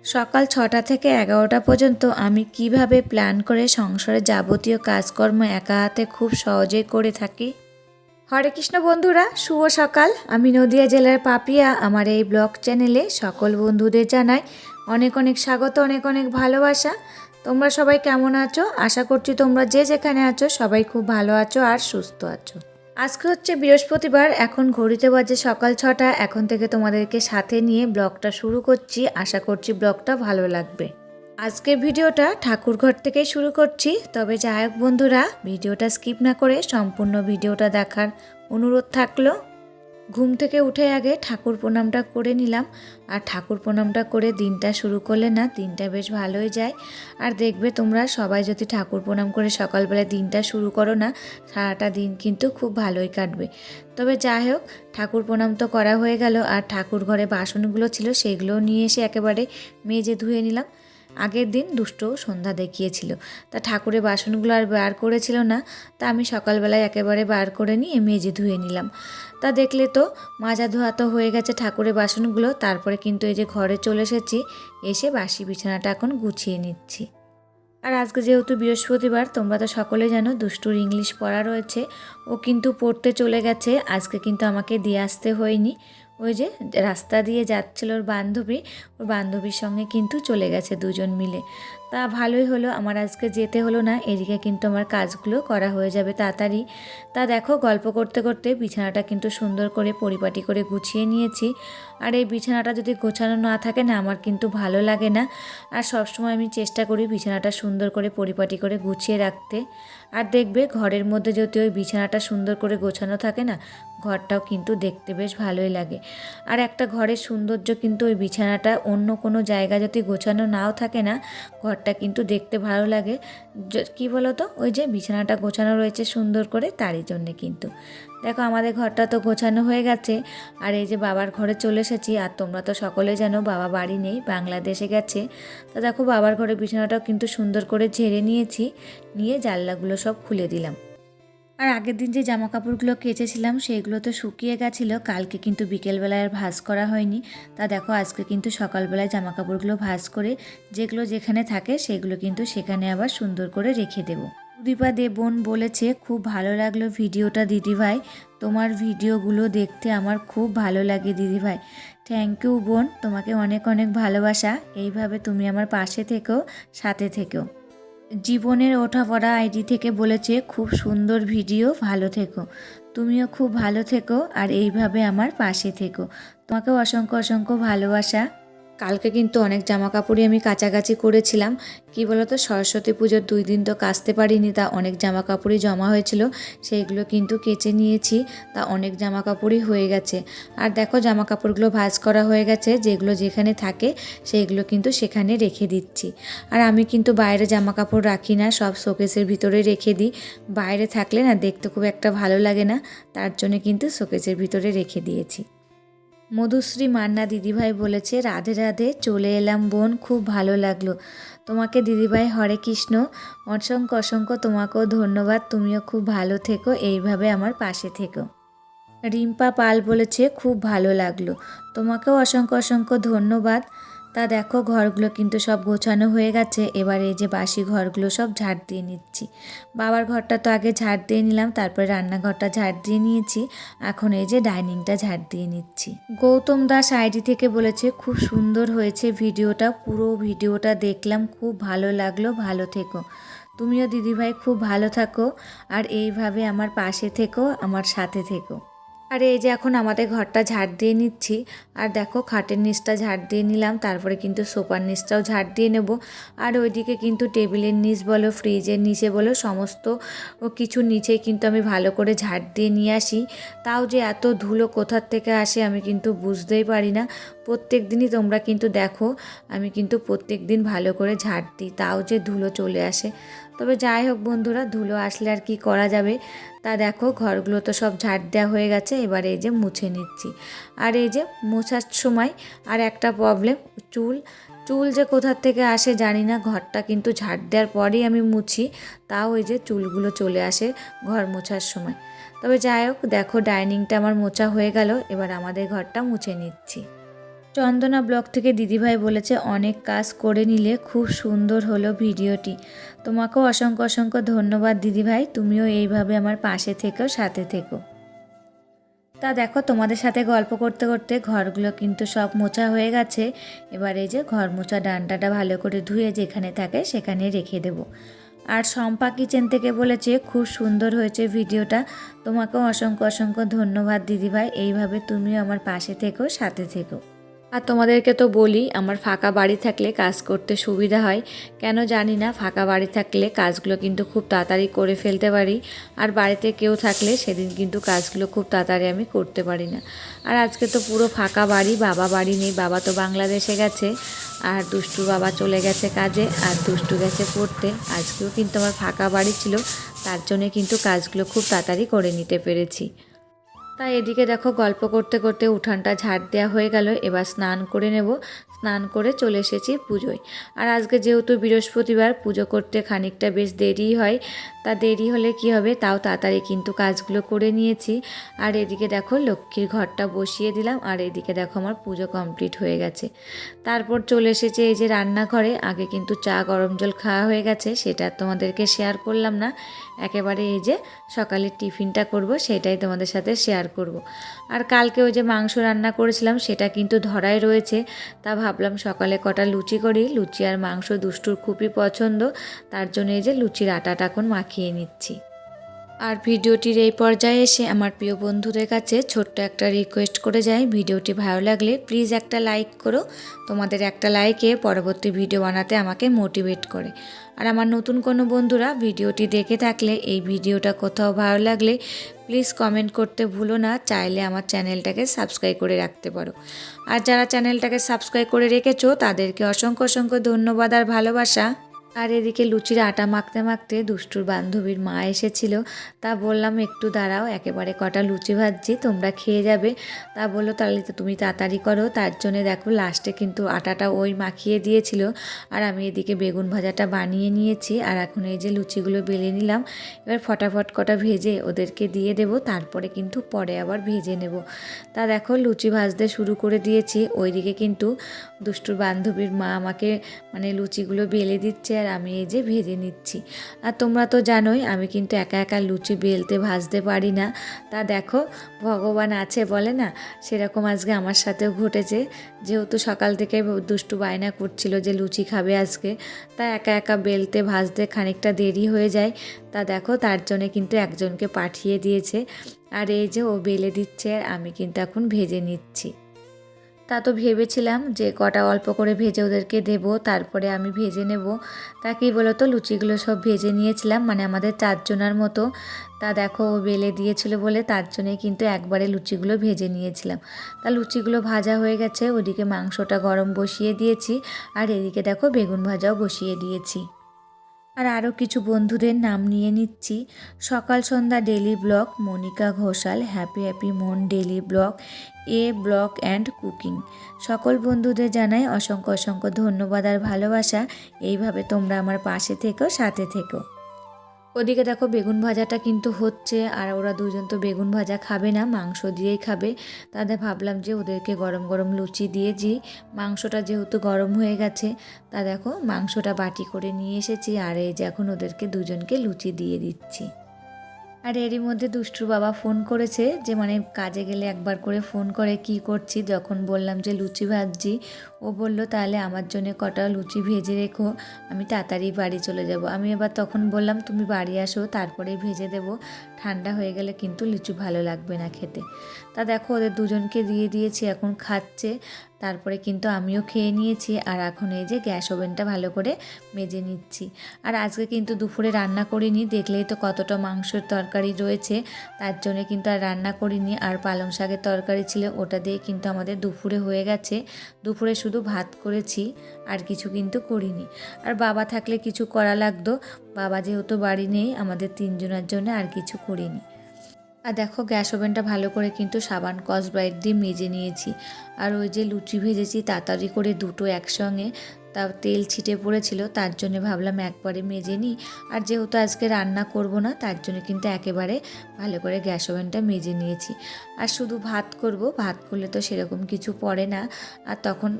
সকাল ৬টা থেকে ১১টা পর্যন্ত আমি কিভাবে প্ল্যান করে সংসারের যাবতীয় কাজকর্ম একা হাতে খুব সহজেই করে থাকি। হরে কৃষ্ণ বন্ধুরা, শুভ সকাল। আমি নদিয়া জেলার পাপিয়া। আমার এই ব্লগ চ্যানেলে সকল বন্ধুদের জানাই অনেক অনেক স্বাগত, অনেক অনেক ভালোবাসা। তোমরা সবাই কেমন আছো? আশা করছি তোমরা যে যেখানে আছো সবাই খুব ভালো আছো আর সুস্থ আছো। আজকে হচ্ছে বৃহস্পতিবার, এখন ঘড়িতে বাজে সকাল ৬টা। এখন থেকে তোমাদেরকে সাথে নিয়ে ব্লগটা শুরু করছি। আশা করছি ব্লগটা ভালো লাগবে। আজকের ভিডিওটা ঠাকুরঘর থেকেই শুরু করছি, তবে যাই হোক বন্ধুরা, ভিডিওটা স্কিপ না করে সম্পূর্ণ ভিডিওটা দেখার অনুরোধ থাকলো। ঘুম থেকে উঠে আগে ঠাকুর প্রণামটা করে নিলাম, আর ঠাকুর প্রণামটা করে দিনটা শুরু করলে না দিনটা বেশ ভালোই যায়। আর দেখবে তোমরা সবাই যদি ঠাকুর প্রণাম করে সকালবেলায় দিনটা শুরু করো না, সারাটা দিন কিন্তু খুব ভালোই কাটবে। তবে যাই হোক, ঠাকুর প্রণাম তো করা হয়ে গেল, আর ঠাকুর ঘরে বাসনগুলো ছিল সেগুলো নিয়ে এসে একেবারে মেজে ধুয়ে নিলাম। আগের দিন দুষ্ট সন্ধ্যা দেখিয়েছিল, তা ঠাকুরের বাসনগুলো আর বার করেছিল না, তা আমি সকালবেলায় একেবারে বার করে নিয়ে মেজে ধুয়ে নিলাম। তা দেখলে তো মাজা ধোয়া তো হয়ে গেছে ঠাকুরের বাসনগুলো। তারপরে কিন্তু এই যে ঘরে চলে এসেছি, এসে বাসি বিছানাটা এখন গুছিয়ে নিচ্ছি। আর আজকে যেহেতু বৃহস্পতিবার, তোমরা তো সকলে জানো দুষ্টুর ইংলিশ পড়া রয়েছে, ও কিন্তু পড়তে চলে গেছে। আজকে কিন্তু আমাকে দিয়ে আসতে হয়নি। ওই যে রাস্তা দিয়ে যাচ্ছিল ওর বান্ধবীর সঙ্গে কিন্তু চলে গেছে দুজন মিলে। তা ভালোই হলো, আমার আজকে যেতে হলো না। এদিকে কিন্তু আমার কাজগুলো করা হয়ে যাবে তাড়াতাড়ি। তা দেখো, গল্প করতে করতে বিছানাটা কিন্তু সুন্দর করে পরিপাটি করে গুছিয়ে নিয়েছি। আর এই বিছানাটা যদি গোছানো না থাকে না, আমার কিন্তু ভালো লাগে না। আর সবসময় আমি চেষ্টা করি বিছানাটা সুন্দর করে পরিপাটি করে গুছিয়ে রাখতে। আর দেখবে ঘরের মধ্যে যদি ওই বিছানাটা সুন্দর করে গোছানো থাকে না, ঘরটাও কিন্তু দেখতে বেশ ভালোই লাগে। আর একটা ঘরের সৌন্দর্য কিন্তু ওই বিছানাটা, অন্য কোনো জায়গা যদি গোছানো নাও থাকে না, ঘরটা কিন্তু দেখতে ভালো লাগে। কি বলো তো, ওই যে বিছানাটা গোছানো রয়েছে সুন্দর করে, তারই জন্যে কিন্তু। দেখো আমাদের ঘরটা তো গোছানো হয়ে গেছে। আর এই যে বাবার ঘরে চলে এসেছি। আর তোমরা তো সকলে জানো বাবা বাড়ি নেই, বাংলাদেশে গেছে। তা দেখো বাবার ঘরে বিছানাটাও কিন্তু সুন্দর করে ঝেড়ে নিয়েছি, নিয়ে জানলাগুলো সব খুলে দিলাম। আর আগের দিন যে জামা কাপড়গুলো কেচেছিলাম সেইগুলো তো শুকিয়ে গেছিলো, কালকে কিন্তু বিকেলবেলায় আর ভাঁজ করা হয়নি। তা দেখো আজকে কিন্তু সকালবেলায় জামা কাপড়গুলো ভাঁজ করে যেগুলো যেখানে থাকে সেগুলো কিন্তু সেখানে আবার সুন্দর করে রেখে দেবো। সুদীপা বোন বলেছে, খুব ভালো লাগলো ভিডিওটা দিদিভাই, তোমার ভিডিওগুলো দেখতে আমার খুব ভালো লাগে দিদিভাই। থ্যাংক ইউ বোন, তোমাকে অনেক অনেক ভালোবাসা। এইভাবে তুমি আমার পাশে থেকো, সাথে থেকো। জীবনের ওঠাপড়া আইডি থেকে বলেছে, খুব সুন্দর ভিডিও, ভালো থেকো। তুমিও খুব ভালো থেকো আর এইভাবে আমার পাশে থেকো। তোমাকেও অসংখ্য অসংখ্য ভালোবাসা। কালকে কিন্তু অনেক জামা কাপড়ই আমি কাচাকাচি করেছিলাম। কি বলতো, সরস্বতী পুজোর 2 দিন তো কাচতে পারিনি, তা অনেক জামা কাপড়ই জমা হয়েছিল, সেইগুলো কিন্তু কেচে নিয়েছি। তা অনেক জামা কাপড়ই হয়ে গেছে। আর দেখো জামা কাপড়গুলো ভাঁজ করা হয়ে গেছে, যেগুলো যেখানে থাকে সেইগুলো কিন্তু সেখানে রেখে দিচ্ছি। আর আমি কিন্তু বাইরে জামা কাপড় রাখি না, সব শোকেসের ভিতরে রেখে দিই। বাইরে থাকলে না দেখতে খুব একটা ভালো লাগে না, তার জন্য কিন্তু শোকেসের ভিতরে রেখে দিয়েছি। মধুশ্রী মান্না দিদিভাই বলেছে, রাধে রাধে, চলে এলাম বোন, খুব ভালো লাগলো তোমাকে দিদিভাই। হরে কৃষ্ণ, অসংখ্য অসংখ্য তোমাকেও ধন্যবাদ। তুমিও খুব ভালো থেকো, এইভাবে আমার পাশে থেকো। রিম্পা পাল বলেছে, খুব ভালো লাগলো, তোমাকেও অসংখ্য অসংখ্য ধন্যবাদ। তা দেখো ঘরগুলো কিন্তু সব গোছানো হয়ে গেছে। এবার এই যে বাসি ঘরগুলো সব ঝাড় দিয়ে নিচ্ছি। বাবার ঘরটা তো আগে ঝাড় দিয়ে নিলাম, তারপরে রান্নাঘরটা ঝাড় দিয়ে নিয়েছি, এখন এই যে ডাইনিংটা ঝাড় দিয়ে নিচ্ছি। গৌতম দাস আইডি থেকে বলেছে, খুব সুন্দর হয়েছে ভিডিওটা, পুরো ভিডিওটা দেখলাম, খুব ভালো লাগলো, ভালো থেকো। তুমিও দিদিভাই খুব ভালো থাকো, আর এইভাবে আমার পাশে থেকো, আমার সাথে থেকো। আর এই যে এখন আমাদের ঘরটা ঝাড় দিয়ে নিচ্ছি। আর দেখো খাটের নিচটা ঝাড় দিয়ে নিলাম, তারপরে কিন্তু সোফার নিচটাও ঝাড় দিয়ে নেব। আর ওইদিকে কিন্তু টেবিলের নিচ বলো, ফ্রিজের নিচে বলো, সমস্ত কিছুর নিচেই কিন্তু আমি ভালো করে ঝাড় দিয়ে নিয়ে আসি। তাও যে এত ধুলো কোথার থেকে আসে আমি কিন্তু বুঝতেই পারি না। প্রত্যেক দিনই তোমরা কিন্তু দেখো আমি কিন্তু প্রত্যেক দিন ভালো করে ঝাড় দিই, তাও যে ধুলো চলে আসে। তবে যাই হোক বন্ধুরা, ধুলো আসলে আর কি করা যাবে। তা দেখো ঘরগুলো তো সব ঝাড় দেওয়া হয়ে গেছে, এবার এই যে মুছে নিচ্ছি। আর এই যে মোছার সময় আর একটা প্রবলেম, চুল যে কোথার থেকে আসে জানি না, ঘরটা কিন্তু ঝাড় দেওয়ার পরেই আমি মুছি, তাও ওই যে চুলগুলো চলে আসে ঘর মোছার সময়। তবে যাই হোক, দেখো ডাইনিংটা আমার মোছা হয়ে গেল, এবার আমাদের ঘরটা মুছে নিচ্ছি। চন্দনা ব্লগ থেকে দিদিভাই বলেছে অনেক কাজ করে নিলে খুব সুন্দর হলো ভিডিওটি। তোমাকেও অসংখ্য অসংখ্য ধন্যবাদ দিদিভাই, তুমিও এইভাবে আমার পাশে থেকো, সাথে থেকো। তা দেখো তোমাদের সাথে গল্প করতে করতে ঘরগুলো কিন্তু সব মোছা হয়ে গেছে। এবার এই যে ঘর মোছা ডান্ডাটা ভালো করে ধুয়ে যেখানে থাকে সেখানে রেখে দেব। আর শম্পা কিচেন থেকে বলেছে খুব সুন্দর হয়েছে ভিডিওটা, তোমাকেও অসংখ্য অসংখ্য ধন্যবাদ দিদিভাই, এইভাবে তুমিও আমার পাশে থেকো, সাথে থেকো। আর তোমাদেরকে তো বলি আমার ফাঁকা বাড়ি থাকলে কাজ করতে সুবিধা হয়, কেন জানি না, ফাঁকা বাড়ি থাকলে কাজগুলো কিন্তু খুব তাড়াতাড়ি করে ফেলতে পারি। আর বাড়িতে কেউ থাকলে সেদিন কিন্তু কাজগুলো খুব তাড়াতাড়ি আমি করতে পারি না। আর আজকে তো পুরো ফাঁকা বাড়ি, বাবা বাড়ি নেই, বাবা তো বাংলাদেশে গেছে, আর দুষ্টু বাবা চলে গেছে কাজে, আর দুষ্টু গেছে পড়তে। আজকেও কিন্তু আমার ফাঁকা বাড়ি ছিল, তার জন্যে কিন্তু কাজগুলো খুব তাড়াতাড়ি করে নিতে পেরেছি। তাই এদিকে দেখো গল্প করতে করতে উঠানটা ঝাড় দেওয়া হয়ে গেল, এবার স্নান করে নেব। স্নান করে চলে এসেছি পুজোয়। আর আজকে যেহেতু বৃহস্পতিবার, পুজো করতে খানিকটা বেশ দেরি হয়। তা দেরি হলে কি হবে, তাও তাড়াতাড়ি কিন্তু কাজগুলো করে নিয়েছি। আর এদিকে দেখো লক্ষ্মীর ঘরটা বসিয়ে দিলাম, আর এদিকে দেখো আমার পুজো কমপ্লিট হয়ে গেছে। তারপর চলে এসেছে এই যে রান্নাঘরে। আগে কিন্তু চা গরম জল খাওয়া হয়ে গেছে, সেটা তোমাদেরকে শেয়ার করলাম না। একেবারে এই যে সকালের টিফিনটা করব সেটাই তোমাদের সাথে শেয়ার করব। আর কালকে ওই যে মাংস রান্না করেছিলাম সেটা কিন্তু ধরাই রয়েছে, তা ভাবলাম সকালে কটা লুচি করি। লুচি আর মাংস দুষ্টুর খুবই পছন্দ, তার জন্য এই যে লুচির আটাটা এখন মাখিয়ে নিচ্ছি। আর ভিডিওটির এই পর্যায়ে এসে আমার প্রিয় বন্ধুদের কাছে ছোট্ট একটা রিকোয়েস্ট করে যাই, ভিডিওটি ভালো লাগলে প্লিজ একটা লাইক করো। তোমাদের একটা লাইকে পরবর্তী ভিডিও বানাতে আমাকে মোটিভেট করে। আর আমার নতুন কোনো বন্ধুরা ভিডিওটি দেখে থাকলে এই ভিডিওটা কোথাও ভালো লাগলে প্লিজ কমেন্ট করতে ভুলো না, চাইলে আমার চ্যানেলটাকে সাবস্ক্রাইব করে রাখতে পারো। আর যারা চ্যানেলটাকে সাবস্ক্রাইব করে রেখেছো তাদেরকে অসংখ্য অসংখ্য ধন্যবাদ আর ভালোবাসা। আর এদিকে লুচির আটা মাখতে মাখতে দুষ্টুর বান্ধবীর মা এসেছিল, তা বললাম একটু দাঁড়াও, একেবারে কটা লুচি ভাজছি, তোমরা খেয়ে যাবে। তা বললো তাহলে তো তুমি তাড়াতাড়ি করো। তার জন্যে দেখো লাস্টে কিন্তু আটাটা ওই মাখিয়ে দিয়েছিল, আর আমি এদিকে বেগুন ভাজাটা বানিয়ে নিয়েছি। আর এখন এই যে লুচিগুলো বেলে নিলাম, এবার ফটাফট কটা ভেজে ওদেরকে দিয়ে দেব, তারপরে কিন্তু পরে আবার ভেজে নেব। তা দেখো লুচি ভাজতে শুরু করে দিয়েছি, ওইদিকে কিন্তু দুষ্টুর বান্ধবীর মা আমাকে মানে লুচিগুলো বেলে দিচ্ছে, আর আমি এই যে ভেজে নিচ্ছি। আর তোমরা তো জানোই আমি কিন্তু একা একা লুচি বেলতে ভাজতে পারি না। তা দেখো ভগবান আছে বলে না, সেরকম আজকে আমার সাথেও ঘটেছে। যেহেতু সকাল থেকে দুষ্টু বায়না করছিল যে লুচি খাবে আজকে, তা একা একা বেলতে ভাজতে খানিকটা দেরি হয়ে যায়। তা দেখো তার জন্যে কিন্তু একজনকে পাঠিয়ে দিয়েছে, আর এই যে ও বেলে দিচ্ছে, আর আমি কিন্তু এখন ভেজে নিচ্ছি। তা তো ভেবেছিলাম যে কটা অল্প করে ভেজে ওদেরকে দেব, তারপরে আমি ভেজে নেব। তা কী বলো তো, লুচিগুলো সব ভেজে নিয়েছিলাম, মানে আমাদের 4 জনের মতো। তা দেখো ও বেলে দিয়েছিল বলে তার জন্যে কিন্তু একবারে লুচিগুলো ভেজে নিয়েছিলাম। তা লুচিগুলো ভাজা হয়ে গেছে, ওদিকে মাংসটা গরম বসিয়ে দিয়েছি, আর এদিকে দেখো বেগুন ভাজাও বসিয়ে দিয়েছি। আর আরও কিছু বন্ধুদের নাম নিয়ে নিচ্ছি। Sakal Sandhya daily blog, Monika Ghoshal, happy happy Mon daily blog, a blog and cooking. সকল বন্ধুদের জানাই অসংখ্য অসংখ্য ধন্যবাদ আর ভালোবাসা, এইভাবে তোমরা আমার পাশে থেকো, সাথে থেকো। ওদিকে দেখো বেগুন ভাজাটা কিন্তু হচ্ছে, আর ওরা দুজন তো বেগুন ভাজা খাবে না, মাংস দিয়েই খাবে। তাদের ভাবলাম যে ওদেরকে গরম গরম লুচি দিয়েছি, মাংসটা যেহেতু গরম হয়ে গেছে। তা দেখো মাংসটা বাটি করে নিয়ে এসেছি, আর এই যে এখন ওদেরকে দুজনকে লুচি দিয়ে দিচ্ছি। আর এরই মধ্যে দুষ্টুর বাবা ফোন করেছে, যে মানে কাজে গেলে একবার করে ফোন করে কি করছি, যখন বললাম যে লুচি ভাজছি, ও বলল তাহলে আমার জন্য কটা লুচি ভেজে রেখো, আমি তাড়াতাড়ি বাড়ি চলে যাব। আমি এবার তখন বললাম তুমি বাড়ি আসো তারপরেই ভেজে দেব, ঠান্ডা হয়ে গেলে কিন্তু লুচি ভালো লাগবে না খেতে। তা দেখো ওদের দুজনকে দিয়ে দিয়েছি, এখন খাচ্ছে। তারপরে কিন্তু আমিও খেয়ে নিয়েছি, আর এখন এই যে গ্যাস ওভেনটা ভালো করে মেজে নিচ্ছি। আর আজকে কিন্তু দুপুরে রান্না করিনি, দেখলেই তো কতটা মাংসের তরকারি রয়েছে, তার জন্য কিন্তু আর রান্না করিনি। আর পালং শাকের তরকারি ছিল, ওটা দিয়ে কিন্তু আমাদের দুপুরে হয়ে গেছে। দুপুরে শুধু ভাত করেছি, আর কিছু কিন্তু করিনি। আর বাবা থাকলে কিছু করা লাগতো, বাবা যেহেতু বাড়ি নেই, আমাদের 3 জনের জন্য আর কিছু করিনি। আর দেখো গ্যাস ওভেনটা ভালো করে কিন্তু সাবান স্কচ ব্রাইট দিয়ে মেজে নিয়েছি। আর ওই যে লুচি ভেজেছি তাড়াতাড়ি করে দুটো একসঙ্গে, তা তেল ছিটে পড়েছিল, তার জন্য ভাবলাম একবারে মেজে নিই। আর যেহেতু আজকে রান্না করব না, তার জন্য কিন্তু একেবারে ভালো করে গ্যাস ওভেনটা মেজে নিয়েছি। আর শুধু ভাত করব, ভাত করলে তো সেরকম কিছু পড়ে না, আর তখন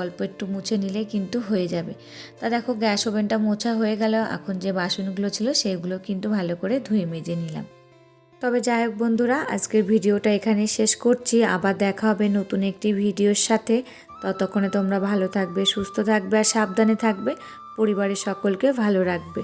অল্প একটু মুছে নিলে কিন্তু হয়ে যাবে। তা দেখো গ্যাস ওভেনটা মোছা হয়ে গেল। এখন যে বাসনগুলো ছিল সেগুলো কিন্তু ভালো করে ধুয়ে মেজে নিলাম। তবে যাই হোক বন্ধুরা, আজকের ভিডিওটা এখানে শেষ করছি। আবার দেখা হবে নতুন একটি ভিডিওর সাথে। ততক্ষণে তোমরা ভালো থাকবে, সুস্থ থাকবে আর সাবধানে থাকবে। পরিবারের সকলকে ভালো রাখবে।